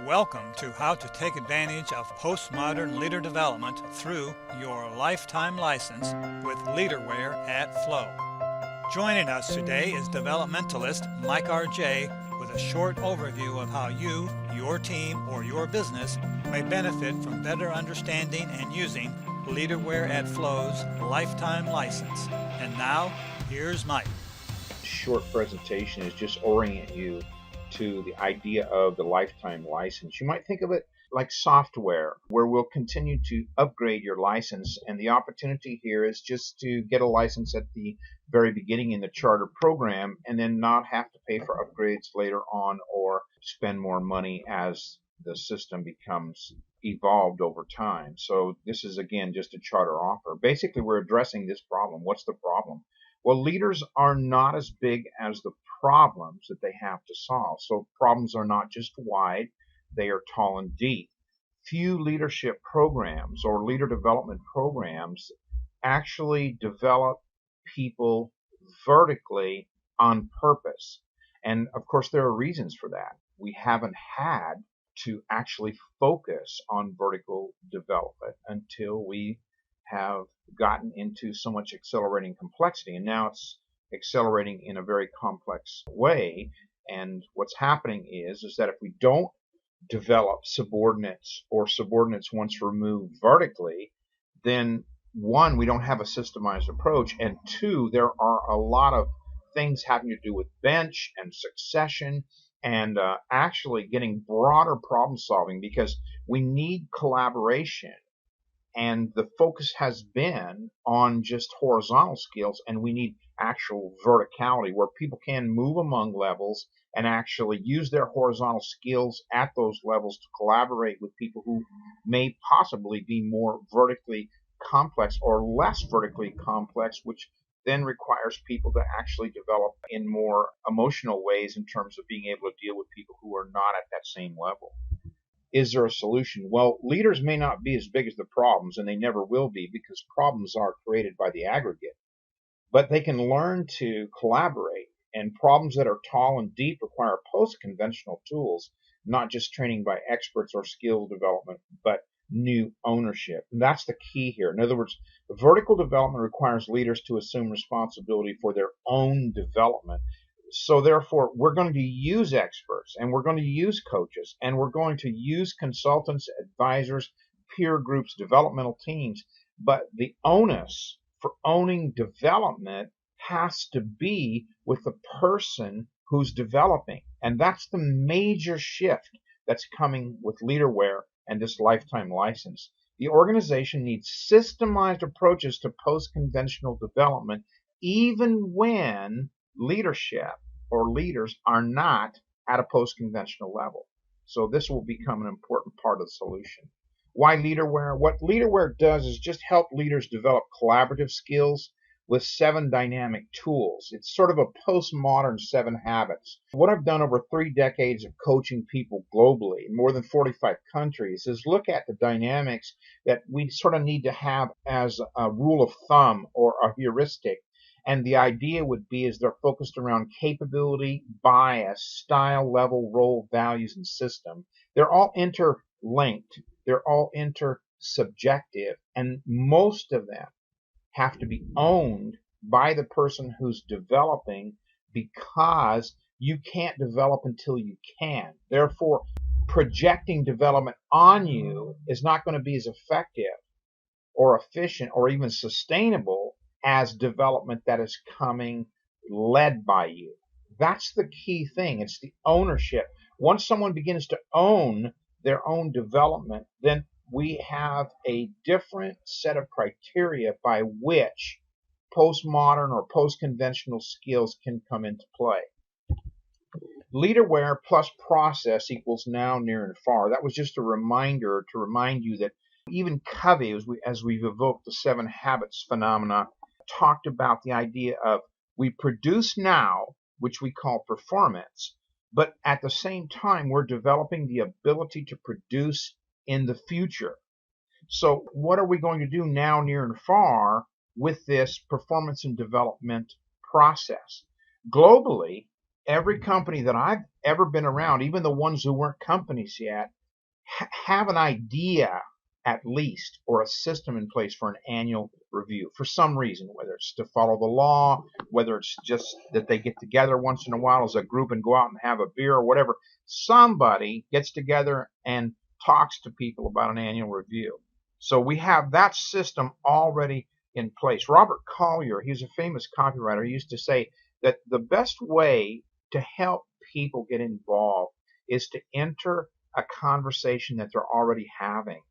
Welcome to how to take advantage of postmodern leader development through your lifetime license with LeaderWARE at Flow. Joining us today is developmentalist Mike R.J. with a short overview of how you, your team, or your business may benefit from better understanding and using LeaderWARE at Flow's lifetime license. And now, here's Mike. Short presentation is just orient you to the idea of the lifetime license. You might think of it like software, where we'll continue to upgrade your license, and the opportunity here is just to get a license at the very beginning in the charter program and then not have to pay for upgrades later on or spend more money as the system becomes evolved over time. So this is, again, just a charter offer. Basically, we're addressing this problem. What's the problem? Well, leaders are not as big as the problems that they have to solve. So problems are not just wide, they are tall and deep. Few leadership programs or leader development programs actually develop people vertically on purpose. And of course, there are reasons for that. We haven't had to actually focus on vertical development until we have gotten into so much accelerating complexity, and now it's accelerating in a very complex way. And what's happening is that if we don't develop subordinates or subordinates once removed vertically, then one, we don't have a systemized approach, and two, there are a lot of things having to do with bench and succession and actually getting broader problem solving, because we need collaboration. And the focus has been on just horizontal skills, and we need actual verticality where people can move among levels and actually use their horizontal skills at those levels to collaborate with people who may possibly be more vertically complex or less vertically complex, which then requires people to actually develop in more emotional ways in terms of being able to deal with people who are not at that same level. Is there a solution? Well, leaders may not be as big as the problems, and they never will be, because problems are created by the aggregate. But they can learn to collaborate, and problems that are tall and deep require post-conventional tools, not just training by experts or skill development, but new ownership. And that's the key here. In other words, vertical development requires leaders to assume responsibility for their own development. So therefore, we're going to use experts, and we're going to use coaches, and we're going to use consultants, advisors, peer groups, developmental teams. But the onus for owning development has to be with the person who's developing. And that's the major shift that's coming with LeaderWARE and this lifetime license. The organization needs systemized approaches to post-conventional development, even when leadership or leaders are not at a post-conventional level. So this will become an important part of the solution. Why LeaderWARE? What LeaderWARE does is just help leaders develop collaborative skills with 7 dynamic tools. It's sort of a postmodern 7 habits. What I've done over 3 decades of coaching people globally in more than 45 countries is look at the dynamics that we sort of need to have as a rule of thumb or a heuristic. And the idea would be is they're focused around capability, bias, style, level, role, values, and system. They're all interlinked. They're all intersubjective. And most of them have to be owned by the person who's developing, because you can't develop until you can. Therefore, projecting development on you is not going to be as effective or efficient or even sustainable as development that is coming led by you. That's the key thing. It's the ownership. Once someone begins to own their own development, then we have a different set of criteria by which postmodern or post-conventional skills can come into play. LeaderWARE plus process equals now, near, and far. That was just a reminder to remind you that even Covey, as we've evoked the 7 habits phenomena, talked about the idea of we produce now, which we call performance, but at the same time, we're developing the ability to produce in the future. So what are we going to do now, near, and far with this performance and development process? Globally, every company that I've ever been around, even the ones who weren't companies yet, have an idea at least, or a system in place for an annual review for some reason, whether it's to follow the law, whether it's just that they get together once in a while as a group and go out and have a beer or whatever. Somebody gets together and talks to people about an annual review. So we have that system already in place. Robert Collier, he's a famous copywriter, he used to say that the best way to help people get involved is to enter a conversation that they're already having.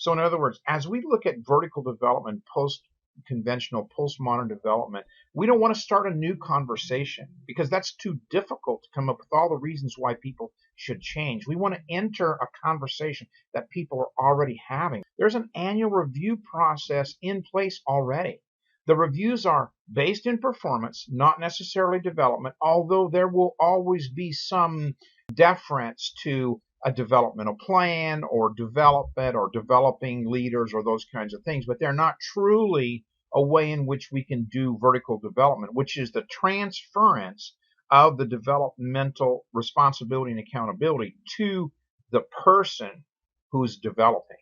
So in other words, as we look at vertical development, post-conventional, postmodern development, we don't want to start a new conversation because that's too difficult to come up with all the reasons why people should change. We want to enter a conversation that people are already having. There's an annual review process in place already. The reviews are based in performance, not necessarily development, although there will always be some deference to a developmental plan or development or developing leaders or those kinds of things, but they're not truly a way in which we can do vertical development, which is the transference of the developmental responsibility and accountability to the person who's developing.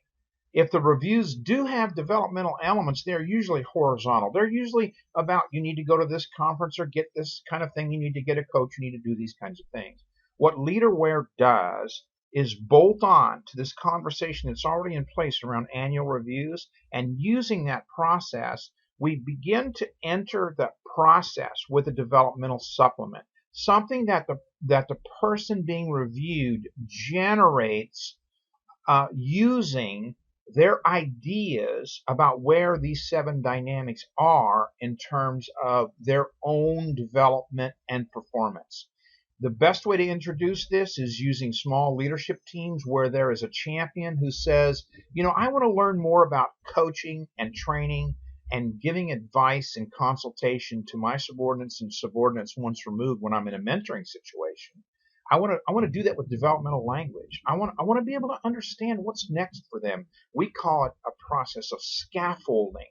If the reviews do have developmental elements, they're usually horizontal. They're usually about you need to go to this conference or get this kind of thing. You need to get a coach. You need to do these kinds of things. What LeaderWARE does is bolt on to this conversation that's already in place around annual reviews, and using that process, we begin to enter the process with a developmental supplement, something that the person being reviewed generates using their ideas about where these 7 dynamics are in terms of their own development and performance. The best way to introduce this is using small leadership teams where there is a champion who says, I want to learn more about coaching and training and giving advice and consultation to my subordinates and subordinates once removed when I'm in a mentoring situation. I want to do that with developmental language. I want to be able to understand what's next for them. We call it a process of scaffolding,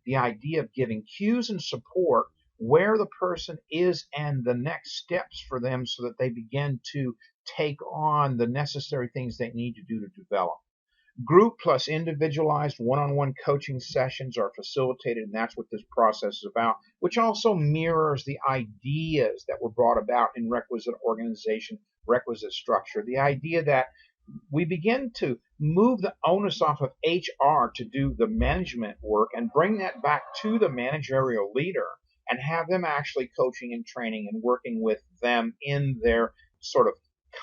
the idea of giving cues and support where the person is and the next steps for them so that they begin to take on the necessary things they need to do to develop. Group plus individualized one-on-one coaching sessions are facilitated, and that's what this process is about, which also mirrors the ideas that were brought about in requisite organization, requisite structure. The idea that we begin to move the onus off of HR to do the management work and bring that back to the managerial leader and have them actually coaching and training and working with them in their sort of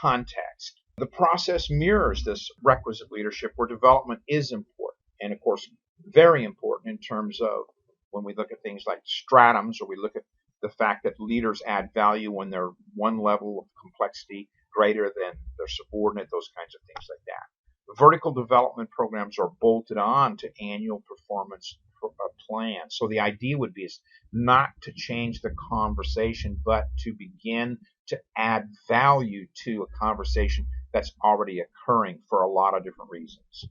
context. The process mirrors this requisite leadership where development is important, and of course very important in terms of when we look at things like stratums, or we look at the fact that leaders add value when they're one level of complexity greater than their subordinate, those kinds of things like that. Vertical development programs are bolted on to annual performance plan. So the idea would be is not to change the conversation, but to begin to add value to a conversation that's already occurring for a lot of different reasons.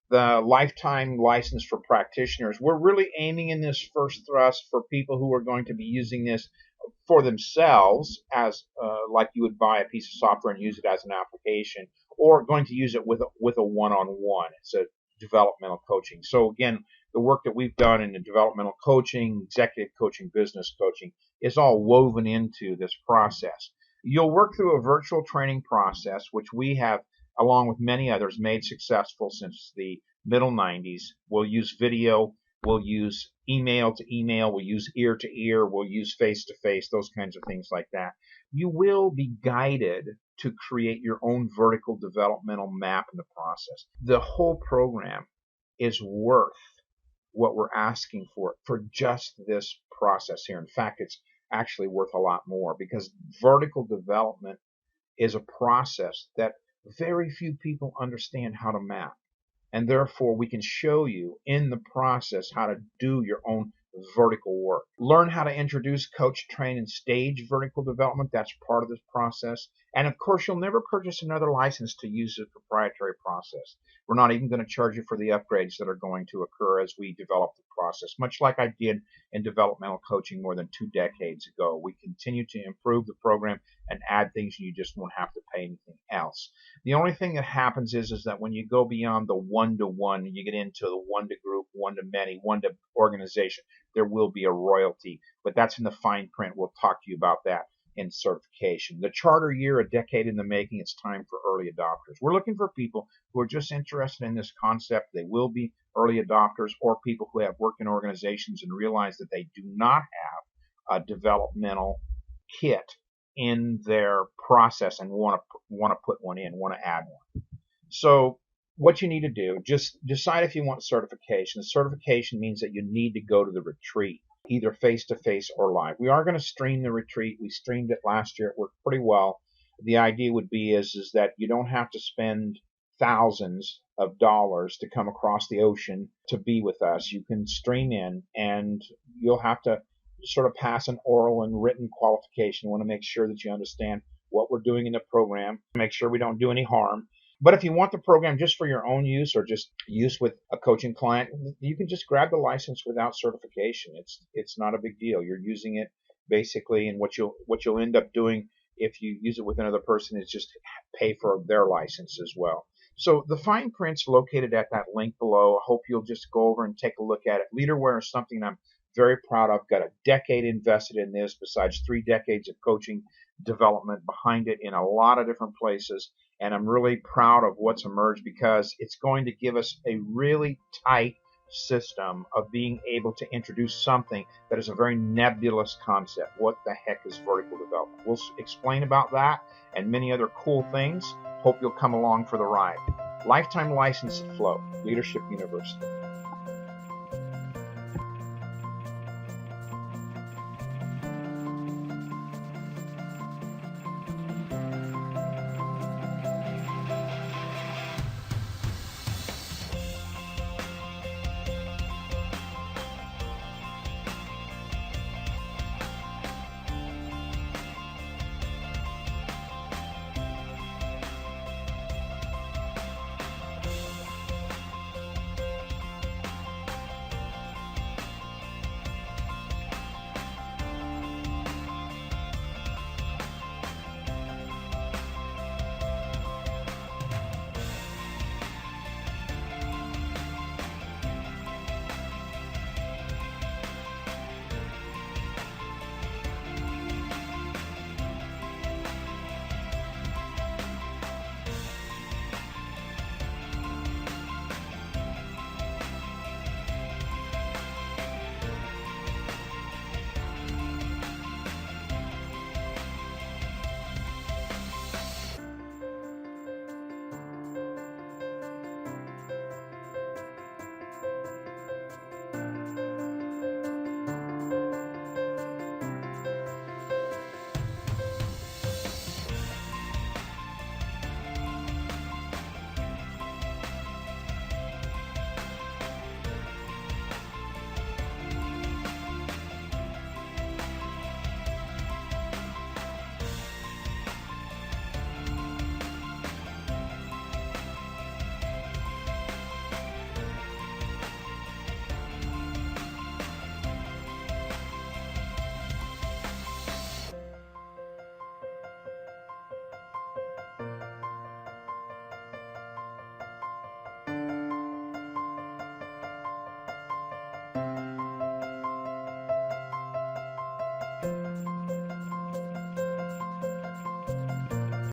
The lifetime license for practitioners, we're really aiming in this first thrust for people who are going to be using this for themselves as like you would buy a piece of software and use it as an application, or going to use it with a one-on-one. It's a developmental coaching. So again, the work that we've done in the developmental coaching, executive coaching, business coaching is all woven into this process. You'll work through a virtual training process, which we have, along with many others, made successful since the middle 90s. We'll use video, we'll use email to email, we'll use ear to ear, we'll use face to face, those kinds of things like that. You will be guided to create your own vertical developmental map in the process. The whole program is worth what we're asking for just this process here. In fact, it's actually worth a lot more, because vertical development is a process that very few people understand how to map. And therefore, we can show you in the process how to do your own vertical work. Learn how to introduce, coach, train, and stage vertical development. That's part of this process. And of course, you'll never purchase another license to use the proprietary process. We're not even going to charge you for the upgrades that are going to occur as we develop the process, much like I did in developmental coaching more than 2 decades ago. We continue to improve the program and add things, and you just won't have to pay anything else. The only thing that happens is that when you go beyond the one-to-one, you get into the one-to-group, one-to-many, one-to-organization, there will be a royalty, but that's in the fine print. We'll talk to you about that in certification. The charter year, a decade in the making, it's time for early adopters. We're looking for people who are just interested in this concept. They will be early adopters, or people who have worked in organizations and realize that they do not have a developmental kit in their process and want to put one in, want to add one. So what you need to do, just decide if you want certification. Certification means that you need to go to the retreat, either face-to-face or live. We are going to stream the retreat. We streamed it last year. It worked pretty well. The idea would be is that you don't have to spend thousands of dollars to come across the ocean to be with us. You can stream in, and you'll have to sort of pass an oral and written qualification. We want to make sure that you understand what we're doing in the program, make sure we don't do any harm. But if you want the program just for your own use or just use with a coaching client, you can just grab the license without certification. It's not a big deal. You're using it basically, and what you'll end up doing if you use it with another person is just pay for their license as well. So the fine print's located at that link below. I hope you'll just go over and take a look at it. LeaderWARE is something I'm very proud of. Got a decade invested in this, besides 3 decades of coaching development behind it in a lot of different places. And I'm really proud of what's emerged, because it's going to give us a really tight system of being able to introduce something that is a very nebulous concept. What the heck is vertical development? We'll explain about that and many other cool things. Hope you'll come along for the ride. Lifetime license at Flow, Leadership University.